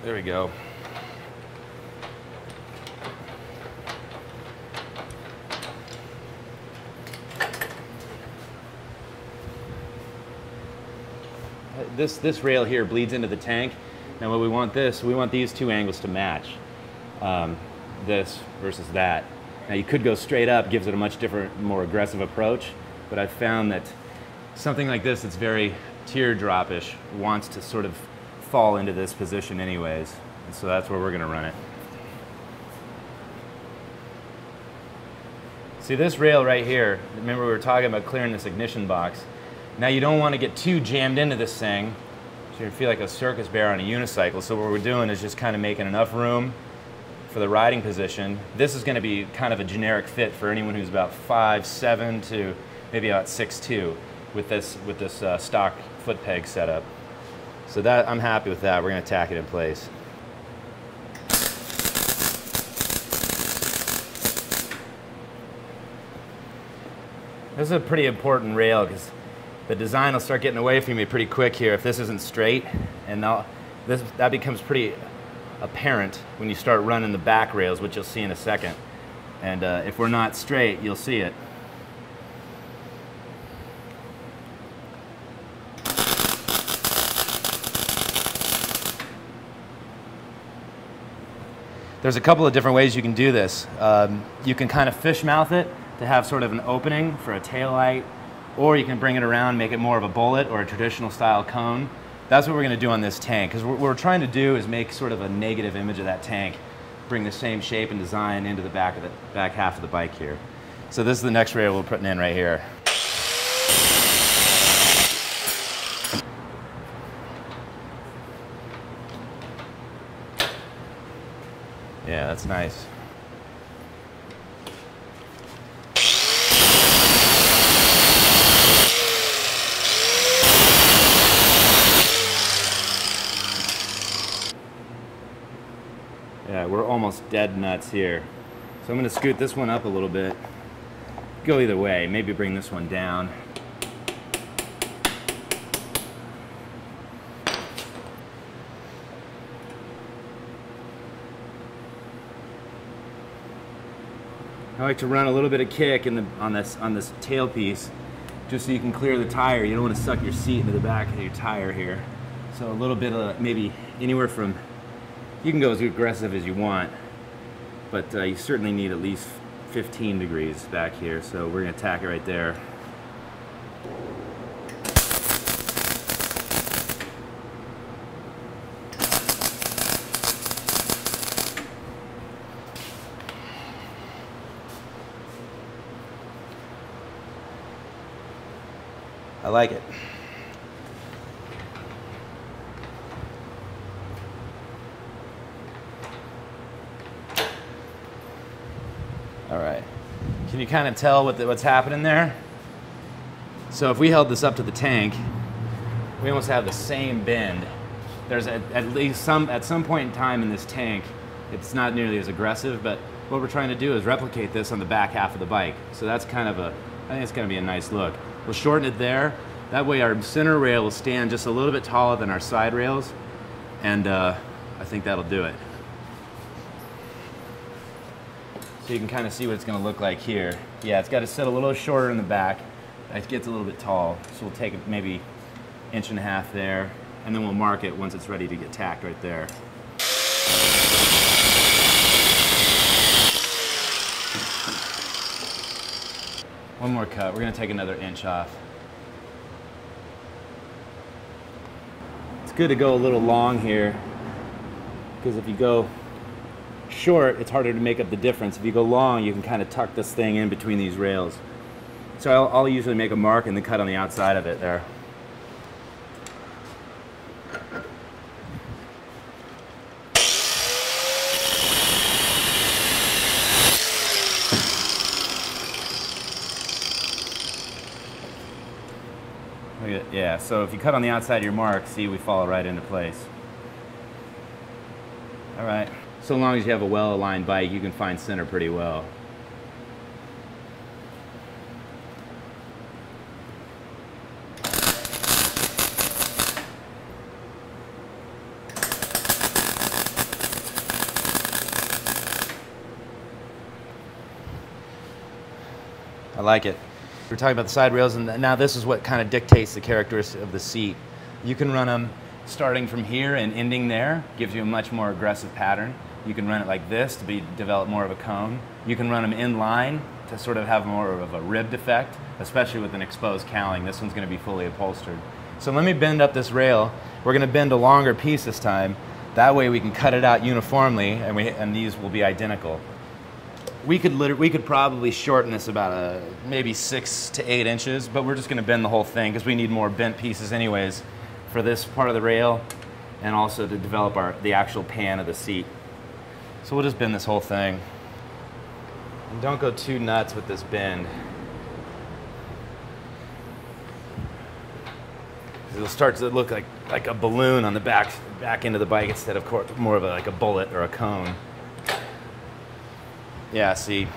There we go. This rail here bleeds into the tank. Now we want these two angles to match. This versus that. Now you could go straight up, gives it a much different, more aggressive approach, but I've found that something like this that's very teardrop-ish wants to sort of fall into this position anyways. And so that's where we're gonna run it. See this rail right here, remember we were talking about clearing this ignition box. Now you don't want to get too jammed into this thing, so you feel like a circus bear on a unicycle. So what we're doing is just kind of making enough room for the riding position. This is going to be kind of a generic fit for anyone who's about 5'7" to maybe about 6'2" with this stock foot peg setup. So that I'm happy with that. We're going to tack it in place. This is a pretty important rail because the design will start getting away from me pretty quick here if this isn't straight, and that becomes pretty apparent when you start running the back rails, which you'll see in a second. And if we're not straight, you'll see it. There's a couple of different ways you can do this. You can kind of fish mouth it to have sort of an opening for a tail light, or you can bring it around, make it more of a bullet or a traditional style cone. That's what we're going to do on this tank, because what we're trying to do is make sort of a negative image of that tank, bring the same shape and design into the back half of the bike here. So this is the next rail we're putting in right here. Yeah, that's nice. Yeah, we're almost dead nuts here. So I'm going to scoot this one up a little bit. Go either way, maybe bring this one down. I like to run a little bit of kick on this tail piece, just so you can clear the tire. You don't want to suck your seat into the back of your tire here. So a little bit of maybe anywhere from, you can go as aggressive as you want, but you certainly need at least 15 degrees back here. So we're going to tack it right there. I like it. All right. Can you kind of tell what's happening there? So if we held this up to the tank, we almost have the same bend. There's at some point in time in this tank, it's not nearly as aggressive, but what we're trying to do is replicate this on the back half of the bike. So that's kind of I think it's going to be a nice look. We'll shorten it there. That way our center rail will stand just a little bit taller than our side rails, and I think that'll do it. So you can kind of see what it's going to look like here. Yeah, it's got to sit a little shorter in the back. It gets a little bit tall, so we'll take maybe 1.5 inches there, and then we'll mark it once it's ready to get tacked right there. One more cut. We're going to take another 1 inch off. It's good to go a little long here, because if you go short, it's harder to make up the difference. If you go long, you can kind of tuck this thing in between these rails. So I'll usually make a mark and then cut on the outside of it there. Yeah, so if you cut on the outside of your mark, see, we fall right into place. All right, so long as you have a well-aligned bike, you can find center pretty well. I like it. We're talking about the side rails, and now this is what kind of dictates the characteristics of the seat. You can run them starting from here and ending there, gives you a much more aggressive pattern. You can run it like this to develop more of a cone. You can run them in line to sort of have more of a ribbed effect, especially with an exposed cowling. This one's going to be fully upholstered. So let me bend up this rail. We're going to bend a longer piece this time. That way we can cut it out uniformly, and these will be identical. We could probably shorten this about maybe 6 to 8 inches, but we're just going to bend the whole thing because we need more bent pieces anyways for this part of the rail, and also to develop the actual pan of the seat. So we'll just bend this whole thing. And don't go too nuts with this bend. It'll start to look like a balloon on the back end of the bike instead of more of like a bullet or a cone. Yeah, see,